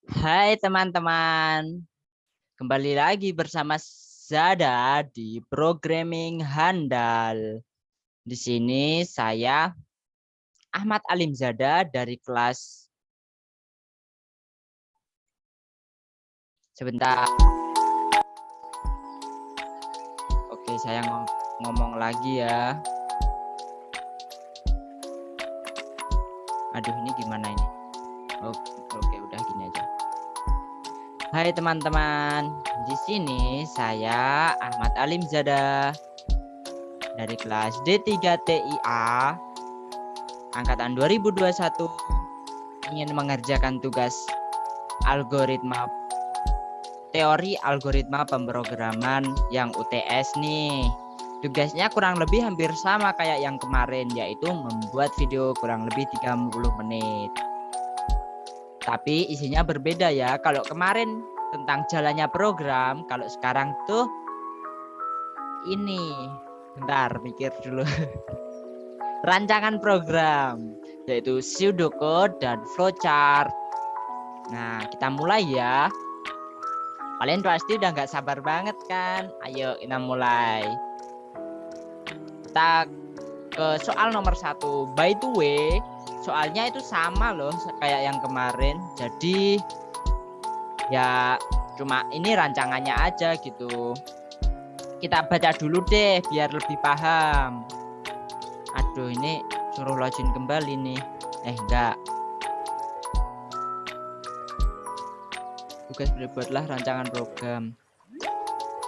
Hai teman-teman, kembali lagi bersama Zada di Programming Handal. Di sini saya Ahmad Alim Zada dari kelas. Sebentar. Oke, saya ngomong lagi ya. Aduh, ini gimana ini? Oke, udah gini aja. Hai teman-teman, di sini saya Ahmad Alim Zada dari kelas D3TIA angkatan 2021 ingin mengerjakan tugas teori algoritma pemrograman yang UTS nih. Tugasnya kurang lebih hampir sama kayak yang kemarin, yaitu membuat video kurang lebih 30 menit. Tapi isinya berbeda ya. Kalau kemarin tentang jalannya program, kalau sekarang tuh ini. Bentar, mikir dulu. Rancangan program, yaitu pseudocode dan flowchart. Nah, kita mulai ya. Kalian pasti udah nggak sabar banget kan? Ayo kita mulai. Kita ke soal nomor 1. By the way, soalnya itu sama loh kayak yang kemarin. Jadi ya cuma ini rancangannya aja gitu. Kita baca dulu deh biar lebih paham. Aduh, ini suruh login kembali nih. Enggak. Tugas berbuatlah rancangan program.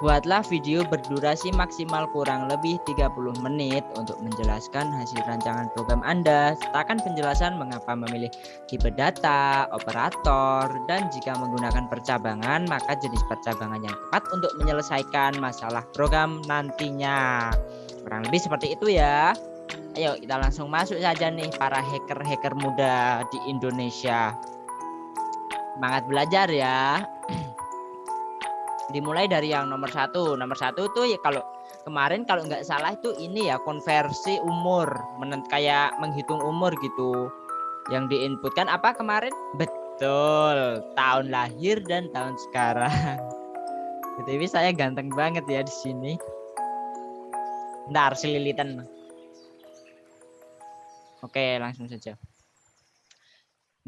Buatlah video berdurasi maksimal kurang lebih 30 menit untuk menjelaskan hasil rancangan program Anda. Sertakan penjelasan mengapa memilih tipe data, operator, dan jika menggunakan percabangan, maka jenis percabangan yang tepat untuk menyelesaikan masalah program nantinya. Kurang lebih seperti itu ya. Ayo kita langsung masuk saja nih para hacker-hacker muda di Indonesia. Semangat belajar ya. Dimulai dari yang nomor 1. Nomor 1 tuh ya kalau kemarin kalau nggak salah itu ini ya konversi umur, kayak menghitung umur gitu. Yang diinputkan apa kemarin? Betul, tahun lahir dan tahun sekarang. Tapi saya ganteng banget ya di sini. Bentar, selilitan. Oke, langsung saja.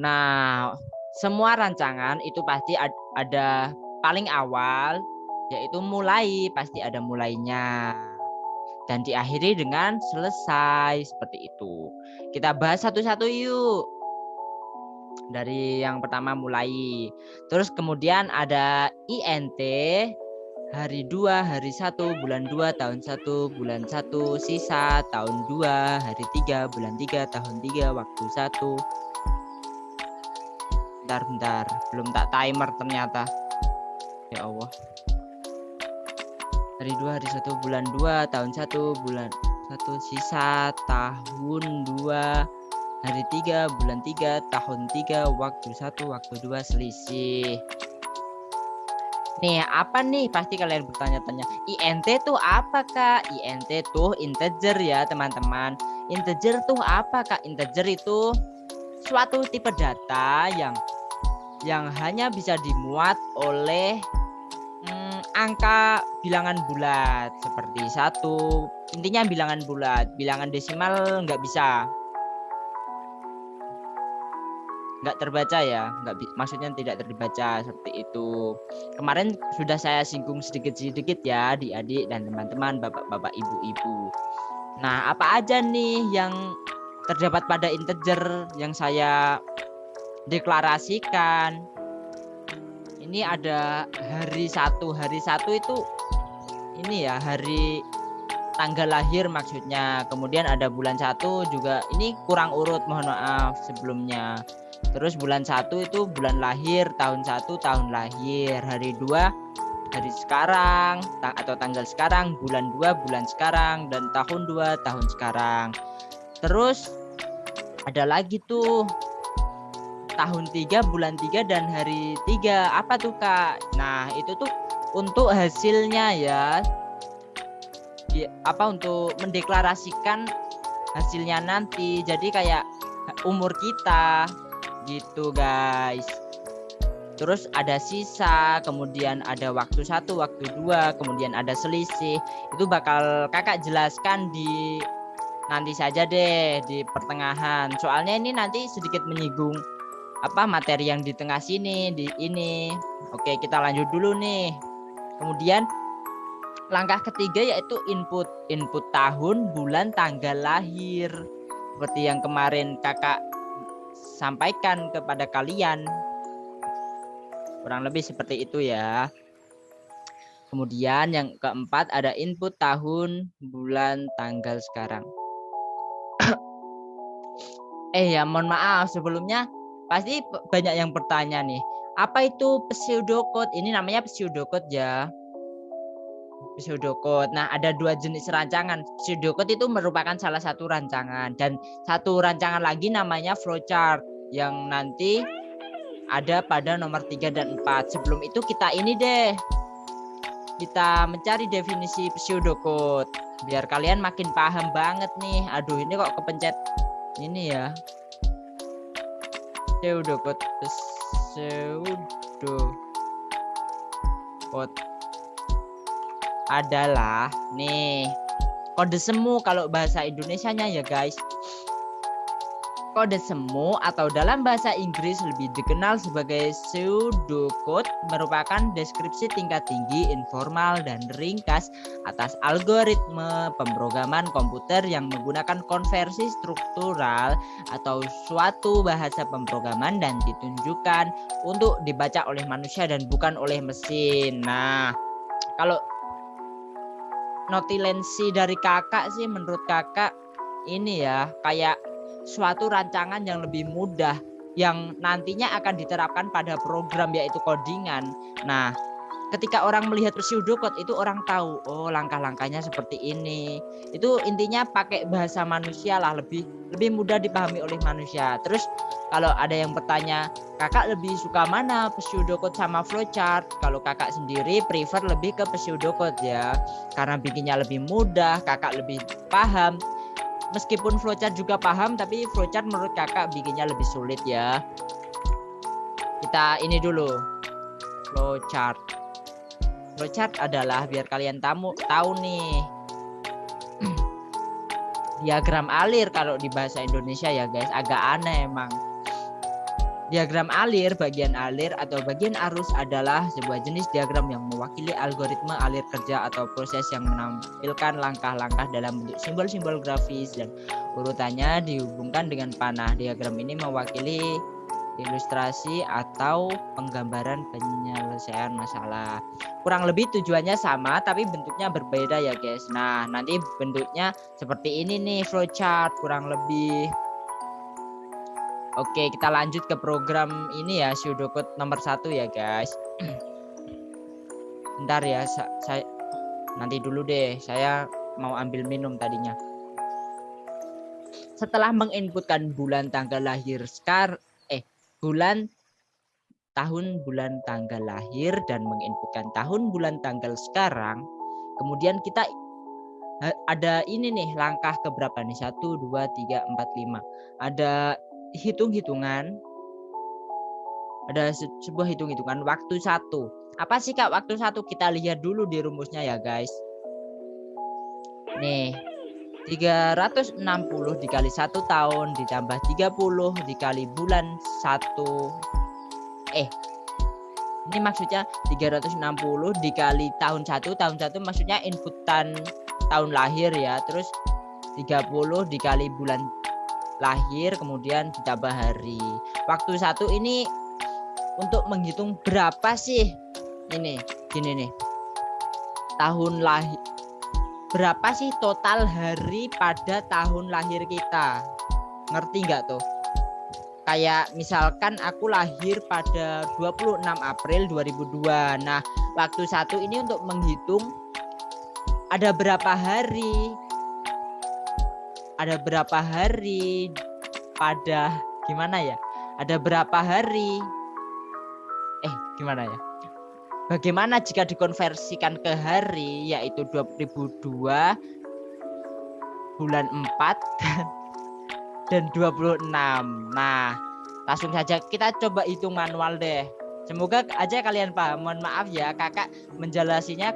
Nah, semua rancangan itu pasti ada paling awal, yaitu mulai, pasti ada mulainya. Dan diakhiri dengan selesai, seperti itu. Kita bahas satu-satu yuk. Dari yang pertama mulai. Terus kemudian ada INT, hari 2, hari 1, bulan 2, tahun 1, bulan 1, sisa, tahun 2, hari 3, bulan 3, tahun 3, waktu 1. Bentar, belum tak timer ternyata. Ya Allah. Hari 2, hari 1, bulan 2, tahun 1, bulan 1, sisa, tahun 2, hari 3, bulan 3, tahun 3, waktu 1, waktu 2, selisih. Nih, apa nih? Pasti kalian bertanya-tanya. INT tuh apa, Kak? INT tuh integer ya, teman-teman. Integer tuh apa, Kak? Integer itu suatu tipe data yang hanya bisa dimuat oleh angka bilangan bulat seperti 1. Intinya bilangan bulat, bilangan desimal nggak bisa, nggak terbaca ya, maksudnya tidak terbaca seperti itu. Kemarin sudah saya singgung sedikit-sedikit ya di adik dan teman-teman, bapak-bapak, ibu-ibu. Nah, apa aja nih yang terdapat pada integer yang saya deklarasikan? Ini ada hari 1. Hari 1 itu ini ya, hari tanggal lahir maksudnya. Kemudian ada bulan 1 juga, ini kurang urut, mohon maaf sebelumnya. Terus bulan 1 itu bulan lahir, tahun 1 tahun lahir, hari 2 hari sekarang atau tanggal sekarang, bulan 2 bulan sekarang, dan tahun 2 tahun sekarang. Terus ada lagi tuh tahun 3, bulan 3, dan hari 3. Apa tuh, Kak? Nah, itu tuh untuk hasilnya ya. Untuk mendeklarasikan hasilnya nanti. Jadi kayak umur kita. gitu guys. Terus ada sisa, kemudian ada waktu 1, waktu 2, kemudian ada selisih. Itu bakal kakak jelaskan di nanti saja deh di pertengahan. Soalnya ini nanti sedikit menyinggung materi yang di tengah sini, di ini. Oke, kita lanjut dulu nih. Kemudian langkah ketiga yaitu input tahun, bulan, tanggal lahir. Seperti yang kemarin kakak sampaikan kepada kalian. Kurang lebih seperti itu ya. Kemudian yang keempat ada input tahun, bulan, tanggal sekarang. Ya mohon maaf sebelumnya pasti banyak yang bertanya nih. Apa itu pseudocode? Ini namanya pseudocode ya. Pseudocode. Nah, ada 2 jenis rancangan. Pseudocode itu merupakan salah satu rancangan dan satu rancangan lagi namanya flowchart yang nanti ada pada nomor 3 dan 4. Sebelum itu kita ini deh. Kita mencari definisi pseudocode biar kalian makin paham banget nih. Aduh, ini kok kepencet ini ya. Pseudocode adalah nih kode semu kalau bahasa Indonesianya ya guys. Kode semu atau dalam bahasa Inggris lebih dikenal sebagai pseudocode merupakan deskripsi tingkat tinggi, informal, dan ringkas atas algoritme pemrograman komputer yang menggunakan konversi struktural atau suatu bahasa pemrograman dan ditunjukkan untuk dibaca oleh manusia dan bukan oleh mesin. Nah, kalau notulensi dari kakak sih menurut kakak ini ya kayak suatu rancangan yang lebih mudah yang nantinya akan diterapkan pada program yaitu codingan. Nah, ketika orang melihat pseudocode itu orang tahu oh langkah-langkahnya seperti ini. Itu intinya pakai bahasa manusia lah, lebih mudah dipahami oleh manusia. Terus kalau ada yang bertanya, kakak lebih suka mana pseudocode sama flowchart? Kalau kakak sendiri prefer lebih ke pseudocode ya, karena bikinnya lebih mudah, kakak lebih paham. Meskipun flowchart juga paham, tapi flowchart menurut kakak bikinnya lebih sulit ya. Kita ini dulu flowchart. Flowchart adalah biar kalian tahu nih diagram alir kalau di bahasa Indonesia ya guys, agak aneh emang. Diagram alir, bagian alir atau bagian arus adalah sebuah jenis diagram yang mewakili algoritme alir kerja atau proses yang menampilkan langkah-langkah dalam bentuk simbol-simbol grafis dan urutannya dihubungkan dengan panah. Diagram ini mewakili ilustrasi atau penggambaran penyelesaian masalah. Kurang lebih tujuannya sama tapi bentuknya berbeda ya guys. Nah, nanti bentuknya seperti ini nih flowchart kurang lebih. Oke, kita lanjut ke program ini ya, pseudocode nomor 1 ya guys. Bentar ya, saya nanti dulu deh, saya mau ambil minum tadinya. Setelah menginputkan bulan tanggal lahir bulan, tahun, bulan, tanggal lahir dan menginputkan tahun, bulan, tanggal sekarang, kemudian kita ada ini nih langkah keberapa nih? 1, 2, 3, 4, 5. Ada hitung-hitungan, ada sebuah hitung-hitungan waktu 1. Apa sih kak waktu 1? Kita lihat dulu di rumusnya ya guys. Nih 360 dikali 1 tahun ditambah 30 dikali bulan 1. Ini maksudnya 360 dikali tahun 1. Tahun 1 maksudnya inputan tahun lahir ya. Terus 30 dikali bulan lahir kemudian ditambah hari. Waktu 1 ini untuk menghitung berapa sih ini gini nih tahun lahir, berapa sih total hari pada tahun lahir kita, ngerti nggak tuh? Kayak misalkan aku lahir pada 26 April 2002. Nah waktu 1 ini untuk menghitung ada berapa hari pada gimana ya, ada berapa hari gimana ya, bagaimana jika dikonversikan ke hari, yaitu 2002 bulan 4 dan 26. Nah Langsung saja kita coba hitung manual deh. Semoga aja kalian paham. Mohon maaf ya, kakak menjelasinya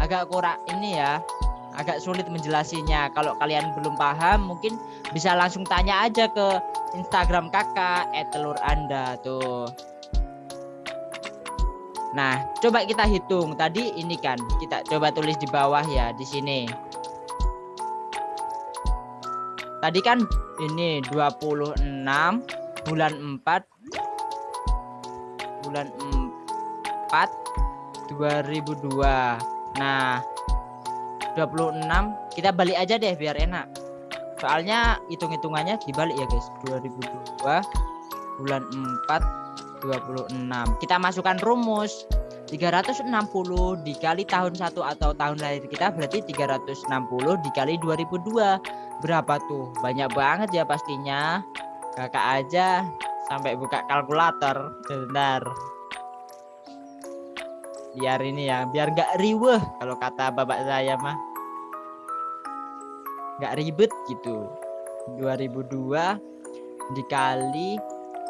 agak kurang ini ya, agak sulit menjelasinya. Kalau kalian belum paham mungkin bisa langsung tanya aja ke Instagram kakak @teluranda tuh. Nah, coba kita hitung. Tadi ini kan kita coba tulis di bawah ya, di sini. Tadi kan ini 26 bulan 4 2002. Nah, 26 kita balik aja deh biar enak. Soalnya hitung-hitungannya dibalik ya guys. 2002 bulan 4 26. Kita masukkan rumus. 360 dikali tahun 1 atau tahun lahir kita berarti 360 dikali 2002. Berapa tuh? Banyak banget ya pastinya. Kakak aja sampai buka kalkulator. Benar. Biar ini ya, biar nggak riweh kalau kata bapak saya mah. Nggak ribet gitu. 2002 dikali,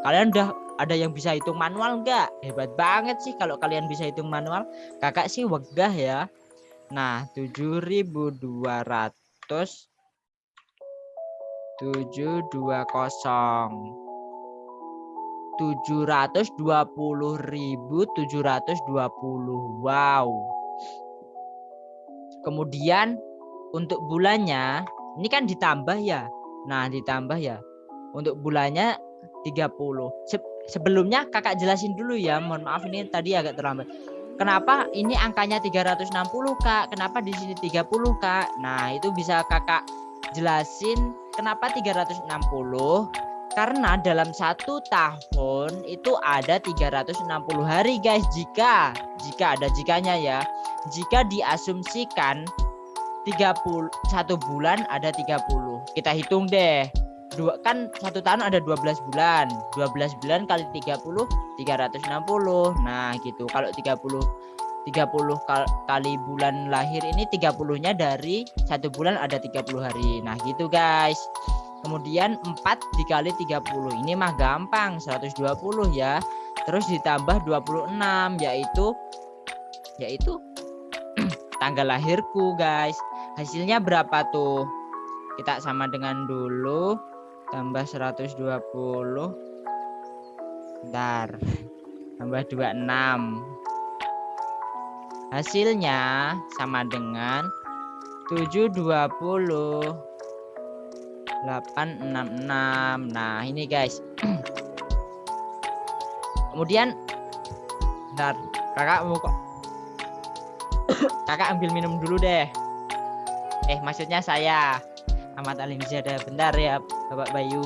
kalian udah ada yang bisa hitung manual nggak? Hebat banget sih kalau kalian bisa hitung manual. Kakak sih wegah ya. Nah, 7.200 720 720.720. Wow. Kemudian untuk bulannya ini kan ditambah ya. Nah, ditambah ya. Untuk bulannya 30. Sebelumnya kakak jelasin dulu ya. Mohon maaf ini tadi agak terlambat. Kenapa ini angkanya 360 Kak? Kenapa di sini 30 Kak? Nah, itu bisa kakak jelasin kenapa 360? Karena dalam 1 tahun itu ada 360 hari guys. Jika ada jikanya ya. Jika diasumsikan 1 bulan ada 30. Kita hitung deh. Kan 1 tahun ada 12 bulan. 12 bulan kali 30 360. Nah, gitu. Kalau 30 kali bulan lahir ini 30-nya dari 1 bulan ada 30 hari. Nah, gitu guys. Kemudian 4 dikali 30. Ini mah gampang, 120 ya. Terus ditambah 26 yaitu tanggal lahirku guys. Hasilnya berapa tuh? Kita sama dengan dulu. Tambah 120. Bentar. Tambah 26. Hasilnya sama dengan 720 866. Nah, ini guys. Kemudian bentar, kakak mau kok. Kakak ambil minum dulu deh. Maksudnya saya Ahmad Alimzada. Bentar ya Bapak Bayu.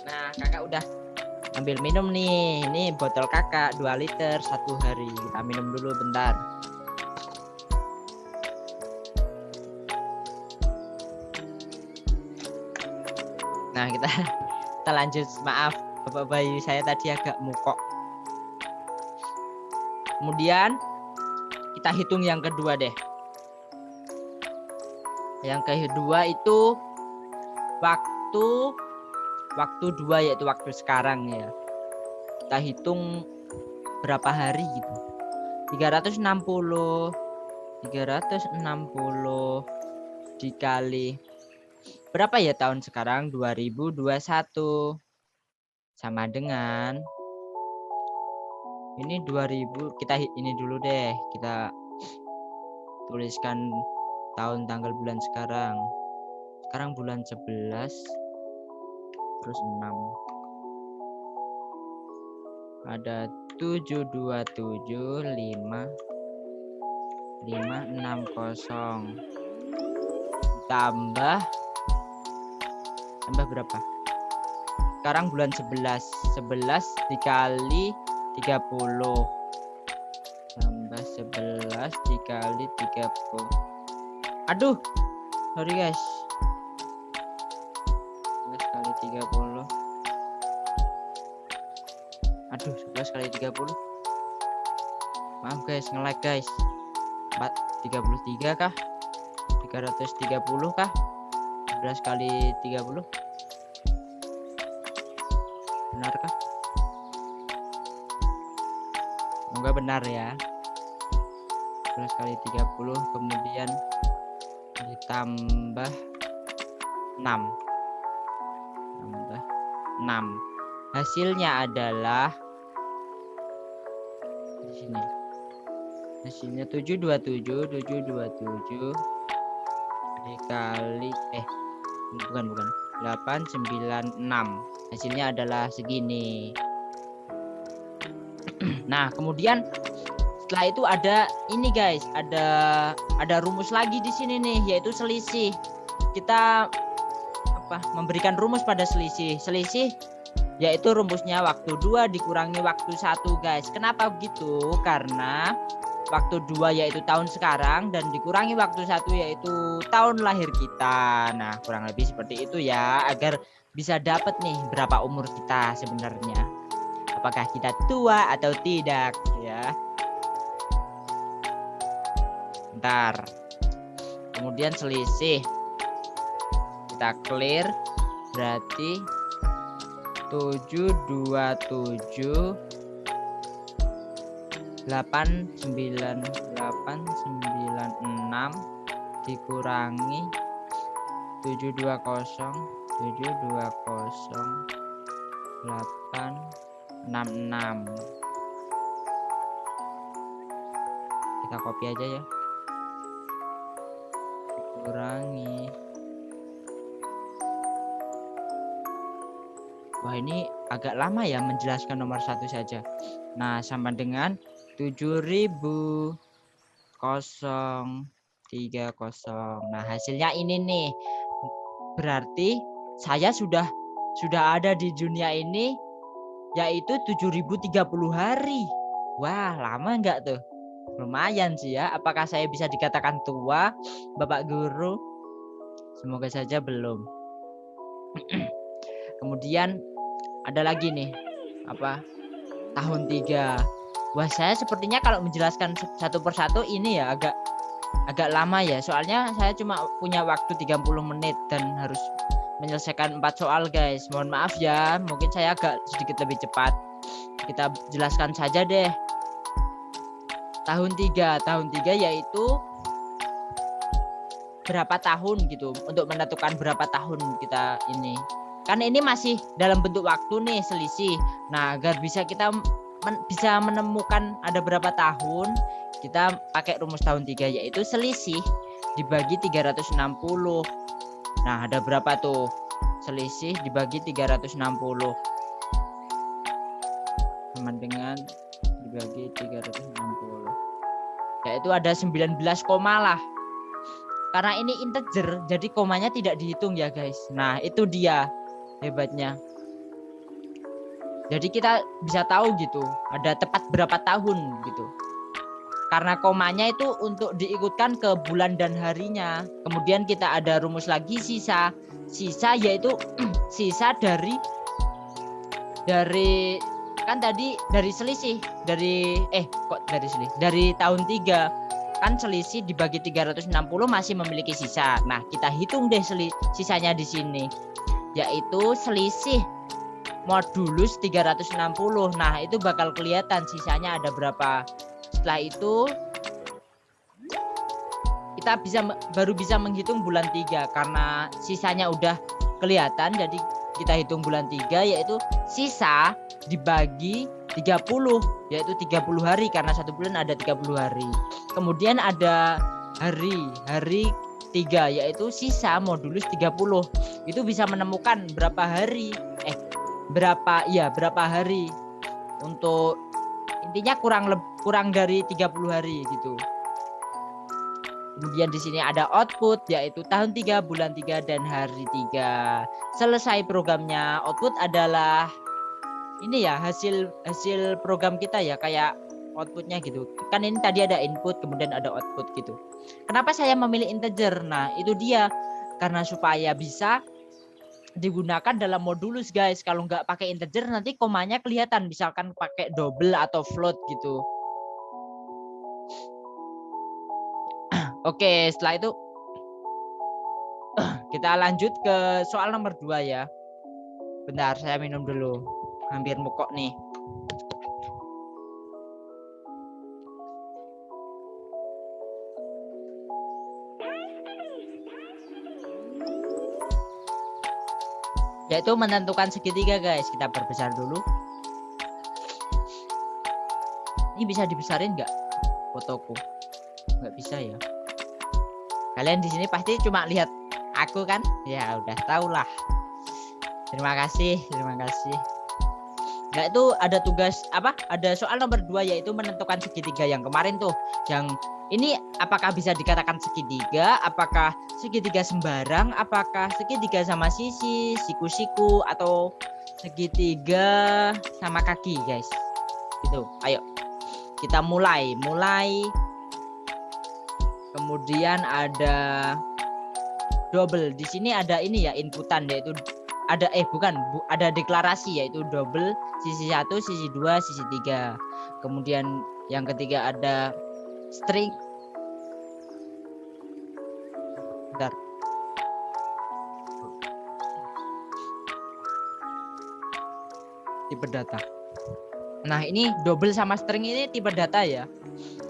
Nah, kakak udah ambil minum nih. Ini botol kakak 2 liter 1 hari. Kita minum dulu bentar. Nah, kita lanjut. Maaf Bapak Bayu, saya tadi agak mukok. Kemudian kita hitung yang kedua deh. Yang kedua itu waktu 2 yaitu waktu sekarang ya. Kita hitung berapa hari gitu. 360 dikali berapa ya tahun sekarang? 2021 sama dengan ini 2000. Kita ini dulu deh, kita tuliskan tahun, tanggal, bulan sekarang. Sekarang bulan 11 terus 6. Ada 7275560 tambah berapa? Sekarang bulan 11 dikali 30 tambah 11 dikali 30. Aduh, sorry guys. 30. Aduh, 11 kali 30. Maaf guys, nge-lag guys. 33 kah? 330 kah? 11 kali 30. Benarkah? Semoga benar ya. 11 kali 30 kemudian ditambah 6. Tambah 6. Hasilnya adalah di sini. Hasilnya 727 dikali bukan 896. Hasilnya adalah segini. Nah, kemudian setelah itu ada ini guys, ada rumus lagi di sini nih, yaitu selisih. Kita memberikan rumus pada selisih. Selisih yaitu rumusnya waktu 2 dikurangi waktu 1 guys. Kenapa begitu? Karena waktu 2 yaitu tahun sekarang dan dikurangi waktu 1 yaitu tahun lahir kita. Nah, kurang lebih seperti itu ya, agar bisa dapat nih berapa umur kita sebenarnya. Apakah kita tua atau tidak ya. Bentar. Kemudian selisih. Kita clear, berarti 727 896 dikurangi 720 866. Kita copy aja ya. Dikurangi. Wah, ini agak lama ya menjelaskan nomor 1 saja. Nah, sama dengan 7030. Nah, hasilnya ini nih. Berarti saya sudah ada di dunia ini yaitu 7030 hari. Wah, lama enggak tuh? Lumayan sih ya. Apakah saya bisa dikatakan tua, Bapak Guru? Semoga saja belum. Kemudian ada lagi nih, tahun 3. Wah, saya sepertinya kalau menjelaskan satu persatu ini ya agak lama ya. Soalnya saya cuma punya waktu 30 menit dan harus menyelesaikan 4 soal guys. Mohon maaf ya, mungkin saya agak sedikit lebih cepat. Kita jelaskan saja deh. Tahun 3 yaitu berapa tahun gitu, untuk menentukan berapa tahun kita ini. Kan ini masih dalam bentuk waktu nih, selisih. Nah, agar bisa kita bisa menemukan ada berapa tahun, kita pakai rumus tahun 3 yaitu selisih dibagi 360. Nah, ada berapa tuh? Selisih dibagi 360 sama dengan dibagi 360. Yaitu ada 19 koma lah. Karena ini integer, jadi komanya tidak dihitung ya guys. Nah, itu dia hebatnya. Jadi kita bisa tahu gitu, ada tepat berapa tahun gitu. Karena komanya itu untuk diikutkan ke bulan dan harinya. Kemudian kita ada rumus lagi sisa. Sisa yaitu sisa dari kan tadi dari selisih, dari tahun 3. Kan selisih dibagi 360 masih memiliki sisa. Nah, kita hitung deh sisanya di sini. Yaitu selisih modulus 360. Nah, itu bakal kelihatan sisanya ada berapa. Setelah itu kita baru bisa menghitung bulan 3 karena sisanya udah kelihatan. Jadi kita hitung bulan 3 yaitu sisa dibagi 30 yaitu 30 hari karena 1 bulan ada 30 hari. Kemudian ada hari 3 yaitu sisa modulus 30. Itu bisa menemukan berapa hari berapa hari. Untuk intinya kurang dari 30 hari gitu. Kemudian di sini ada output yaitu tahun 3, bulan 3 dan hari 3. Selesai programnya. Output adalah ini ya hasil program kita ya, kayak outputnya gitu. Kan ini tadi ada input kemudian ada output gitu. Kenapa saya memilih integer? Nah, itu dia karena supaya bisa digunakan dalam modulus guys. Kalau nggak pakai integer nanti komanya kelihatan, misalkan pakai double atau float gitu. Oke, setelah itu kita lanjut ke soal nomor 2 ya. Bentar, saya minum dulu. Hampir mukok nih. Yaitu menentukan segitiga guys. Kita perbesar dulu. Ini bisa dibesarin nggak fotoku? Nggak bisa ya. Kalian di sini pasti cuma lihat aku kan? Ya udah tau lah. Terima kasih. Nah itu ada tugas apa? Ada soal nomor 2 yaitu menentukan segitiga yang kemarin tuh. Yang ini apakah bisa dikatakan segitiga? Apakah segitiga sembarang? Apakah segitiga sama sisi, siku-siku, atau segitiga sama kaki guys? Gitu. Ayo kita mulai. Kemudian ada double. Di sini ada ini ya inputan yaitu ada ada deklarasi yaitu double sisi 1, sisi 2, sisi 3. Kemudian yang ketiga ada string. Bentar. Tipe data. Nah, ini double sama string ini tipe data ya.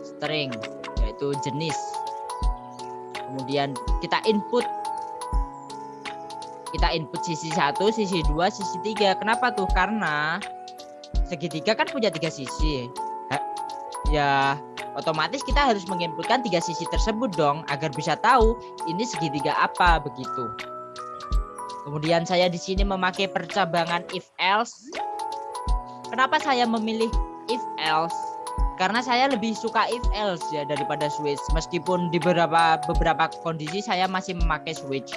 String yaitu jenis. Kemudian kita input sisi 1, sisi 2, sisi 3. Kenapa tuh? Karena segitiga kan punya 3 sisi. Ya, otomatis kita harus menginputkan 3 sisi tersebut dong agar bisa tahu ini segitiga apa begitu. Kemudian saya di sini memakai percabangan if else. Kenapa saya memilih if else? Karena saya lebih suka if else ya daripada switch. Meskipun di beberapa kondisi saya masih memakai switch.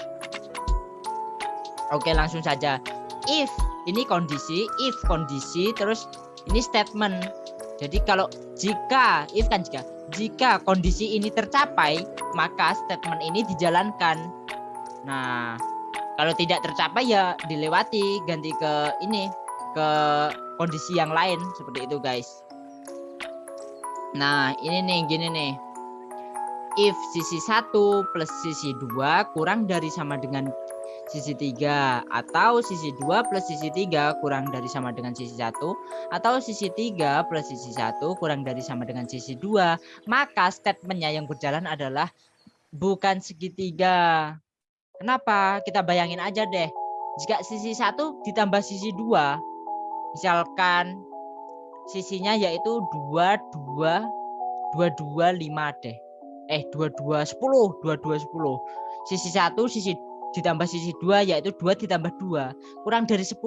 Oke, langsung saja. If ini kondisi, if kondisi, terus ini statement. Jadi kalau jika kondisi ini tercapai, maka statement ini dijalankan. Nah, kalau tidak tercapai ya dilewati, ganti ke kondisi yang lain seperti itu, guys. Nah, ini nih gini nih. If sisi 1 plus sisi 2 kurang dari sama dengan sisi 3, atau sisi 2 plus sisi 3 kurang dari sama dengan sisi 1, atau sisi 3 plus sisi 1 kurang dari sama dengan sisi 2, maka statementnya yang berjalan adalah bukan segitiga. Kenapa? Kita bayangin aja deh. Jika sisi 1 ditambah sisi 2, misalkan sisinya yaitu 2, 2, 2, 2, 5 deh. 2, 2, 10, 2, 2, 10. Sisi 1 ditambah sisi 2 yaitu 2 ditambah 2 kurang dari 10.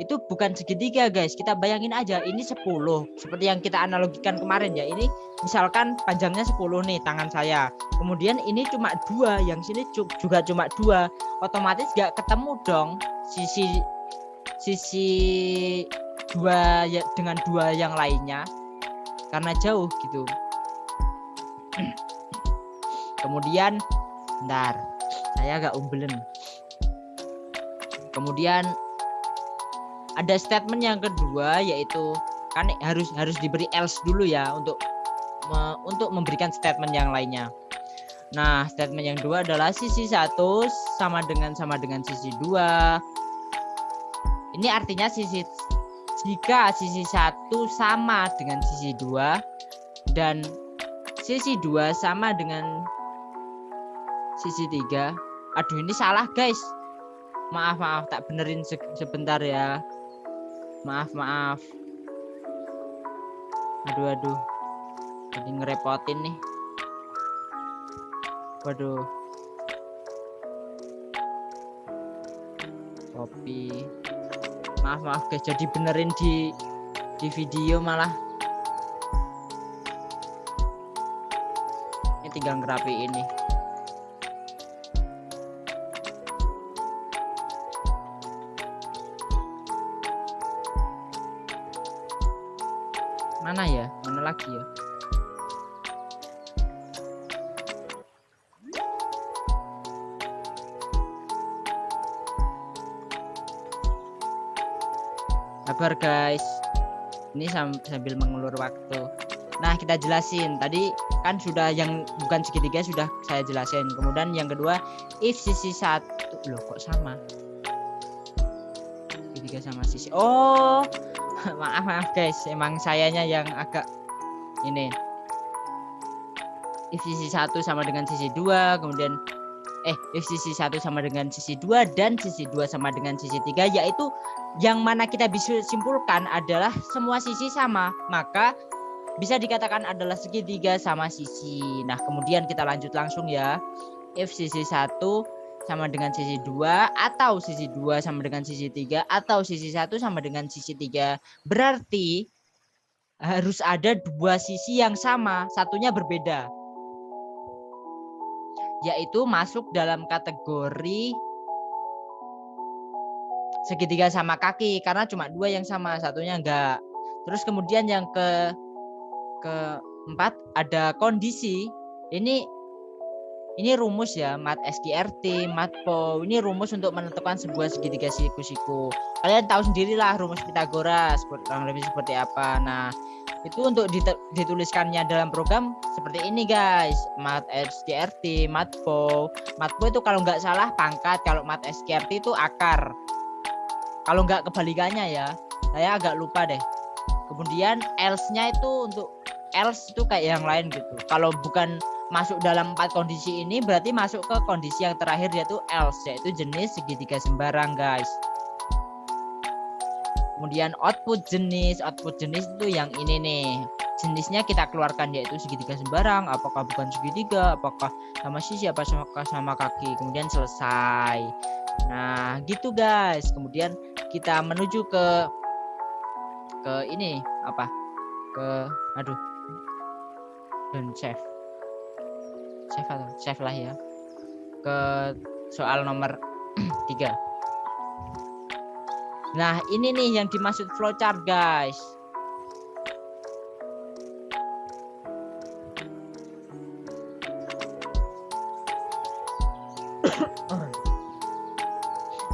Itu bukan segitiga, guys. Kita bayangin aja ini 10. Seperti yang kita analogikan kemarin ya. Ini misalkan panjangnya 10 nih tangan saya. Kemudian ini cuma 2, yang sini juga cuma 2. Otomatis gak ketemu dong sisi 2 ya dengan 2 yang lainnya karena jauh gitu. Kemudian bentar, saya agak umbelen. Kemudian ada statement yang kedua yaitu kan harus diberi else dulu ya untuk memberikan statement yang lainnya. Nah, statement yang kedua adalah sisi 1 sama dengan sisi 2. Ini artinya jika sisi 1 sama dengan sisi 2 dan sisi 2 sama dengan sisi 3. Aduh, ini salah, guys. Maaf, tak benerin sebentar ya. Maaf. Aduh. Jadi ngerepotin nih. Waduh. Copy. Maaf guys, jadi benerin di video malah. Ini tinggal ngerapiin nih. Mana lagi ya? Sabar guys, ini sambil mengulur waktu. Nah, kita jelasin tadi kan sudah yang bukan segitiga sudah saya jelasin. Kemudian yang kedua, if sisi satu, loh kok sama segitiga sama sisi, oh maaf guys, emang sayanya yang agak ini. If sisi satu sama dengan sisi 2, kemudian if sisi 1 sama dengan sisi 2 dan sisi 2 sama dengan sisi 3, yaitu yang mana kita bisa simpulkan adalah semua sisi sama, maka bisa dikatakan adalah segitiga sama sisi. Nah, kemudian kita lanjut langsung ya. If sisi 1 sama dengan sisi 2 atau sisi 2 sama dengan sisi 3 atau sisi 1 sama dengan sisi 3, berarti harus ada dua sisi yang sama, satunya berbeda, yaitu masuk dalam kategori segitiga sama kaki karena cuma dua yang sama, satunya enggak. Terus kemudian yang keempat ada kondisi. Ini rumus ya, mat SQRT, mat PO. Ini rumus untuk menentukan sebuah segitiga siku-siku. Kalian tahu sendirilah rumus Pythagoras kurang lebih seperti apa. Nah, itu untuk dituliskannya dalam program seperti ini guys. Mat SQRT, mat PO. Mat PO itu kalau nggak salah pangkat, kalau mat SQRT itu akar. Kalau nggak kebalikannya ya, saya agak lupa deh. Kemudian else-nya itu untuk else itu kayak yang lain gitu. Kalau bukan masuk dalam 4 kondisi ini, berarti masuk ke kondisi yang terakhir yaitu else, yaitu jenis segitiga sembarang guys. Kemudian output jenis itu yang ini nih, jenisnya kita keluarkan yaitu segitiga sembarang, apakah bukan segitiga, apakah sama sisi, apakah sama kaki, kemudian selesai. Nah gitu guys. Kemudian kita menuju ke ini apa, dan save lah ya, ke soal nomor 3. Nah ini nih yang dimaksud flowchart guys.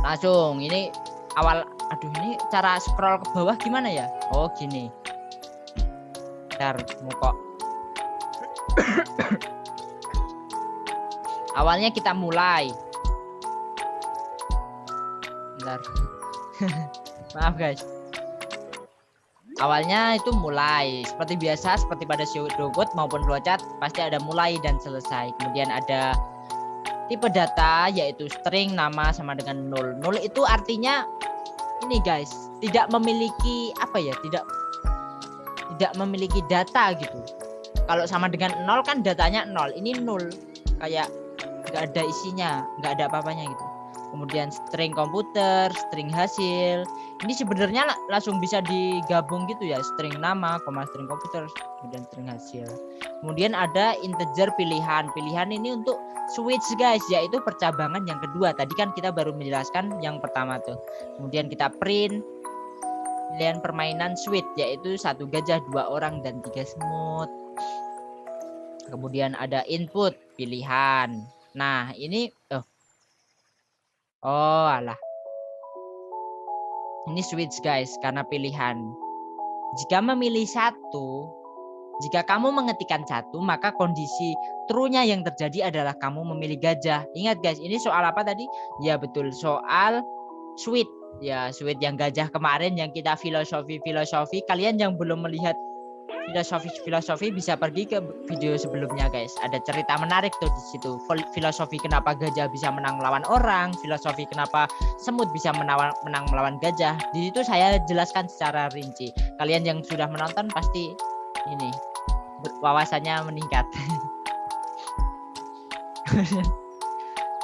Langsung ini awal, ini cara scroll ke bawah gimana ya? Oh gini, ntar muka. Awalnya kita mulai. Bentar. Maaf guys. Awalnya itu mulai seperti biasa, seperti pada pseudocode maupun flowchart pasti ada mulai dan selesai. Kemudian ada tipe data yaitu string, nama sama dengan 0. 0 itu artinya ini guys, tidak memiliki tidak memiliki data gitu. Kalau sama dengan 0 kan datanya 0. Ini 0, kayak nggak ada isinya, nggak ada apa-apanya gitu. Kemudian string komputer, string hasil. Ini sebenarnya langsung bisa digabung gitu ya, string nama, string komputer, kemudian string hasil. Kemudian ada integer pilihan. Pilihan ini untuk switch guys, yaitu percabangan yang kedua. Tadi kan kita baru menjelaskan yang pertama tuh. Kemudian kita print pilihan permainan switch, yaitu 1 gajah, 2 orang, dan 3 semut. Kemudian ada input pilihan. Nah ini ini switch guys, karena pilihan. Jika memilih satu, jika kamu mengetikkan 1, maka kondisi true-nya yang terjadi adalah kamu memilih gajah. Ingat guys, ini soal apa tadi? Ya betul, soal switch. Ya switch yang gajah kemarin yang kita filosofi. Kalian yang belum melihat filosofi bisa pergi ke video sebelumnya guys. Ada cerita menarik tuh di situ. Filosofi kenapa gajah bisa menang melawan orang, filosofi kenapa semut bisa menang melawan gajah. Di situ saya jelaskan secara rinci. Kalian yang sudah menonton pasti ini wawasannya meningkat.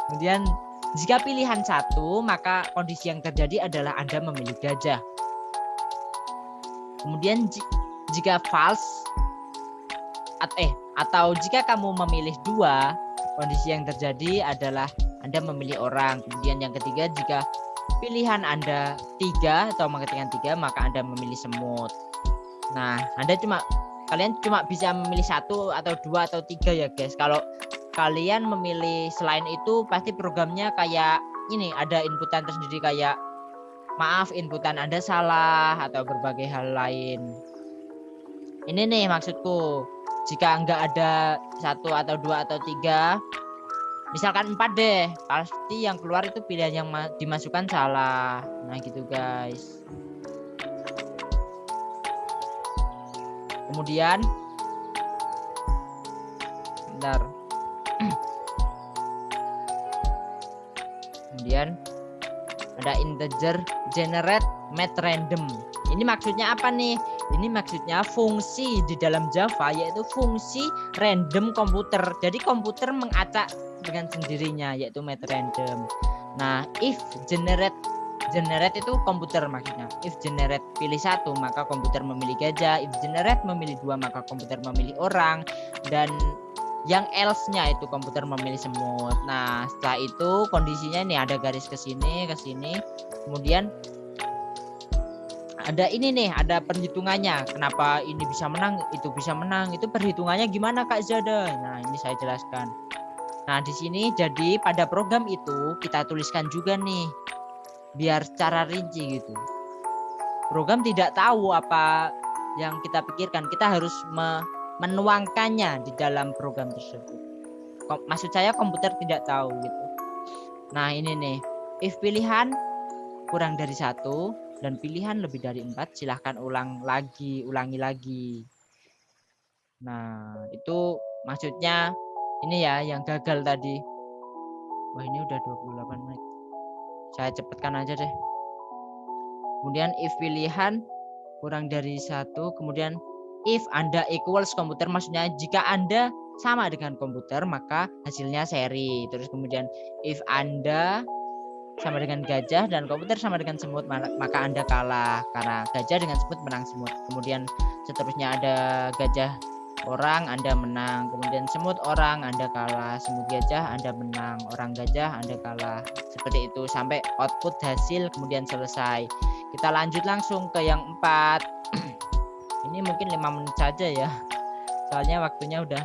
Kemudian jika pilihan 1, maka kondisi yang terjadi adalah Anda memilih gajah. Kemudian jika false atau jika kamu memilih 2, kondisi yang terjadi adalah Anda memilih orang. Kemudian yang ketiga, jika pilihan Anda 3 atau mengetikkan 3, maka Anda memilih semut. Nah, kalian cuma bisa memilih 1 atau 2 atau 3 ya guys. Kalau kalian memilih selain itu pasti programnya kayak ini, ada inputan tersendiri kayak maaf inputan Anda salah atau berbagai hal lain. Ini nih maksudku, jika nggak ada 1 atau 2 atau 3, misalkan 4 deh, pasti yang keluar itu pilihan yang dimasukkan salah. Nah gitu guys. Kemudian bentar. Kemudian ada integer generate math random. Ini maksudnya apa nih? Ini maksudnya fungsi di dalam Java, yaitu fungsi random komputer. Jadi komputer mengacak dengan sendirinya, yaitu math random. Nah, if generate itu komputer maksudnya. If generate pilih 1 maka komputer memilih gajah. If generate memilih 2 maka komputer memilih orang. Dan yang else-nya itu komputer memilih semut. Nah, setelah itu kondisinya ini ada garis ke sini, kemudian ada ini nih, ada perhitungannya. Kenapa ini bisa menang, itu bisa menang? Itu perhitungannya gimana Kak Zada? Nah, ini saya jelaskan. Nah, di sini jadi pada program itu kita tuliskan juga nih, biar secara rinci gitu. Program tidak tahu apa yang kita pikirkan. Kita harus menuangkannya di dalam program tersebut. Maksud saya komputer tidak tahu gitu. Nah ini nih, if pilihan kurang dari 1 dan pilihan lebih dari 4, silahkan ulangi lagi. Nah itu maksudnya ini ya yang gagal tadi. Wah ini udah 28 menit. Saya cepatkan aja deh. Kemudian if pilihan kurang dari 1, kemudian if Anda equals komputer, maksudnya jika Anda sama dengan komputer maka hasilnya seri. Terus kemudian if Anda sama dengan gajah dan komputer sama dengan semut maka Anda kalah, karena gajah dengan semut menang semut. Kemudian seterusnya ada gajah orang, Anda menang. Kemudian semut orang, Anda kalah. Semut gajah, Anda menang. Orang gajah, Anda kalah. Seperti itu sampai output hasil kemudian selesai. Kita lanjut langsung ke yang 4. Ini mungkin 5 menit saja ya, soalnya waktunya udah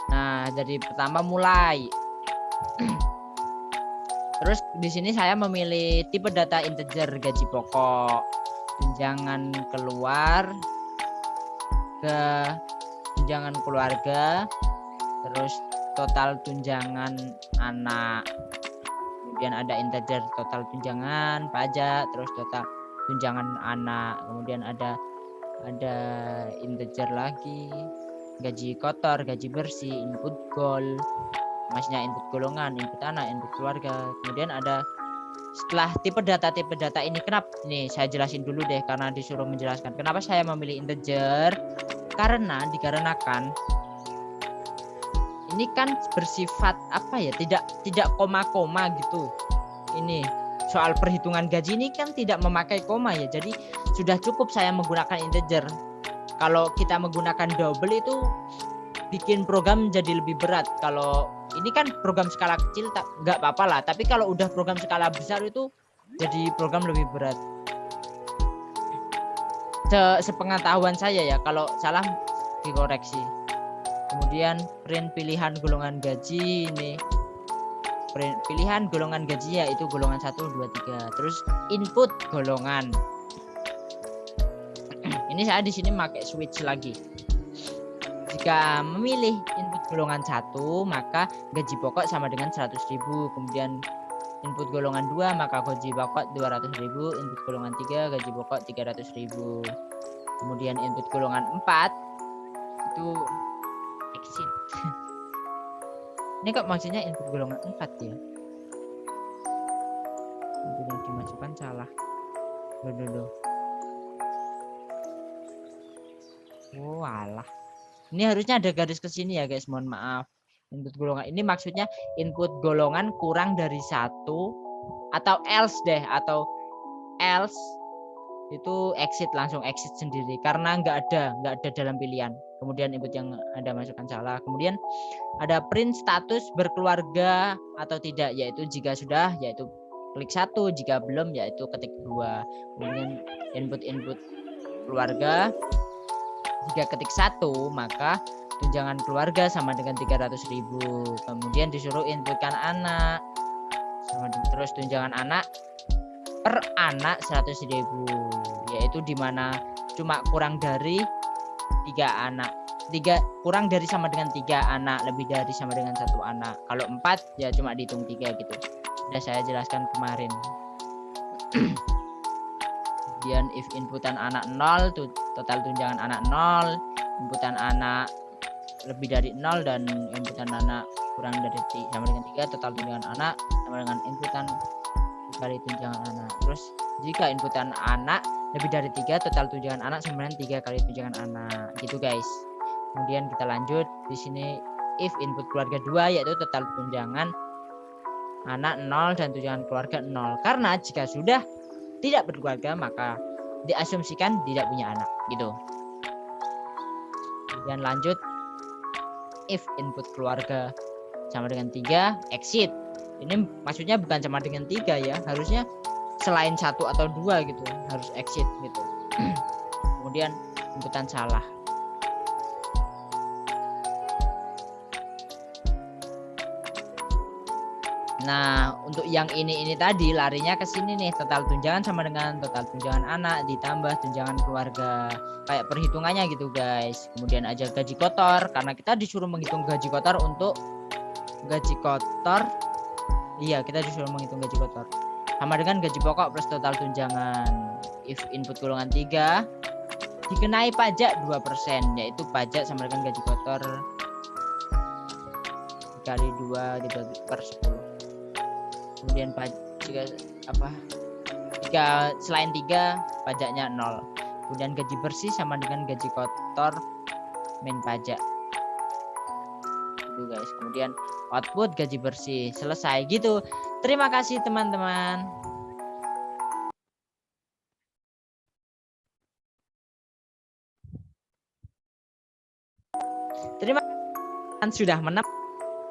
nah jadi pertama mulai. Terus di sini saya memilih tipe data integer, gaji pokok, tunjangan keluar, ke tunjangan keluarga, terus total tunjangan anak. Kemudian ada integer total tunjangan pajak, terus total tunjangan anak. Kemudian ada integer lagi, gaji kotor, gaji bersih, input goal, maksudnya input golongan, input anak, input keluarga. Kemudian ada setelah tipe data ini, kenapa nih saya jelasin dulu deh, karena disuruh menjelaskan kenapa saya memilih integer. Dikarenakan ini kan bersifat apa ya, tidak koma-koma gitu. Ini soal perhitungan gaji ini kan tidak memakai koma ya, jadi sudah cukup saya menggunakan integer. Kalau kita menggunakan double itu bikin program jadi lebih berat. Kalau ini kan program skala kecil nggak apa-apa lah, tapi kalau udah program skala besar itu jadi program lebih berat. Sepengetahuan saya ya, kalau salah dikoreksi. Kemudian print pilihan golongan gaji ini. Pilihan golongan gaji yaitu golongan 1, 2, 3. Terus input golongan. Ini saya di sini pakai switch lagi. Jika memilih input golongan 1 maka gaji pokok sama dengan 100.000. Kemudian input golongan 2 maka gaji pokok 200.000. Input golongan 3 gaji pokok 300.000. Kemudian input golongan 4 itu exit. Ini kok maksudnya input golongan 4 ya? Input yang dimasukkan salah. Loh. Oh alah. Ini harusnya ada garis ke sini ya guys, mohon maaf. Input golongan ini maksudnya input golongan kurang dari 1 atau else deh, atau else itu exit, langsung exit sendiri karena nggak ada dalam pilihan. Kemudian input yang Anda masukkan salah. Kemudian ada print status berkeluarga atau tidak, yaitu jika sudah yaitu klik 1, jika belum yaitu ketik 2. Kemudian input keluarga, jika ketik 1 maka tunjangan keluarga sama dengan 300.000. Kemudian disuruh inputkan anak. Terus tunjangan anak per anak 100.000, yaitu dimana cuma kurang dari 3 anak. Kurang dari sama dengan 3 anak, lebih dari sama dengan 1 anak. Kalau 4 ya cuma dihitung 3 gitu. Sudah saya jelaskan kemarin. Kemudian if inputan anak 0, total tunjangan anak 0, inputan anak lebih dari 0 dan inputan anak kurang dari sama dengan 3, total tunjangan anak sama dengan inputan kali tunjangan anak. Terus jika inputan anak lebih dari 3, total tunjangan anak sama dengan 3 kali tunjangan anak. Gitu guys. Kemudian kita lanjut di sini if input keluarga 2, yaitu total tunjangan anak 0 dan tunjangan keluarga 0. Karena jika sudah tidak berkeluarga maka diasumsikan tidak punya anak gitu. Kemudian lanjut if input keluarga sama dengan 3, exit. Ini maksudnya bukan sama dengan 3 ya, harusnya selain 1 atau 2 gitu, harus exit gitu. Kemudian inputan salah. Nah, untuk yang ini tadi larinya ke sini nih, total tunjangan sama dengan total tunjangan anak ditambah tunjangan keluarga. Kayak perhitungannya gitu, guys. Kemudian aja gaji kotor, karena kita disuruh menghitung gaji kotor untuk gaji kotor. Iya, kita disuruh menghitung gaji kotor. Sama dengan gaji pokok plus total tunjangan. If input golongan 3 dikenai pajak 2%, yaitu pajak sama dengan gaji kotor dikali 2 dibagi per 10. Kemudian jika selain 3 pajaknya 0. Kemudian gaji bersih sama dengan gaji kotor min pajak itu guys. Kemudian output gaji bersih, selesai gitu. Terima kasih teman-teman. Terima kasih sudah menang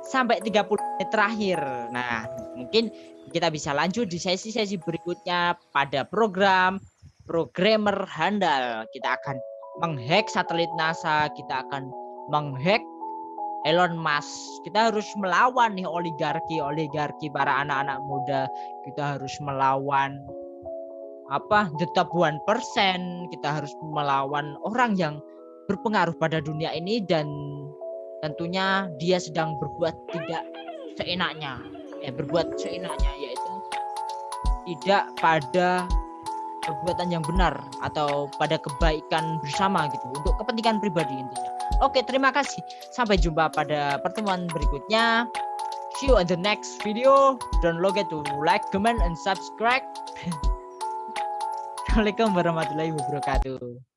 sampai 30 menit terakhir. Nah, mungkin kita bisa lanjut di sesi-sesi berikutnya pada programmer handal. Kita akan menghack satelit NASA, kita akan menghack Elon Musk. Kita harus melawan nih oligarki para anak-anak muda. Kita harus melawan the top 1%. Kita harus melawan orang yang berpengaruh pada dunia ini dan tentunya dia sedang berbuat tidak seenaknya. Berbuat seenaknya yaitu tidak pada perbuatan yang benar atau pada kebaikan bersama gitu, untuk kepentingan pribadi intinya. Oke, terima kasih. Sampai jumpa pada pertemuan berikutnya. See you in the next video. Don't forget to like, comment, and subscribe. Assalamualaikum warahmatullahi wabarakatuh.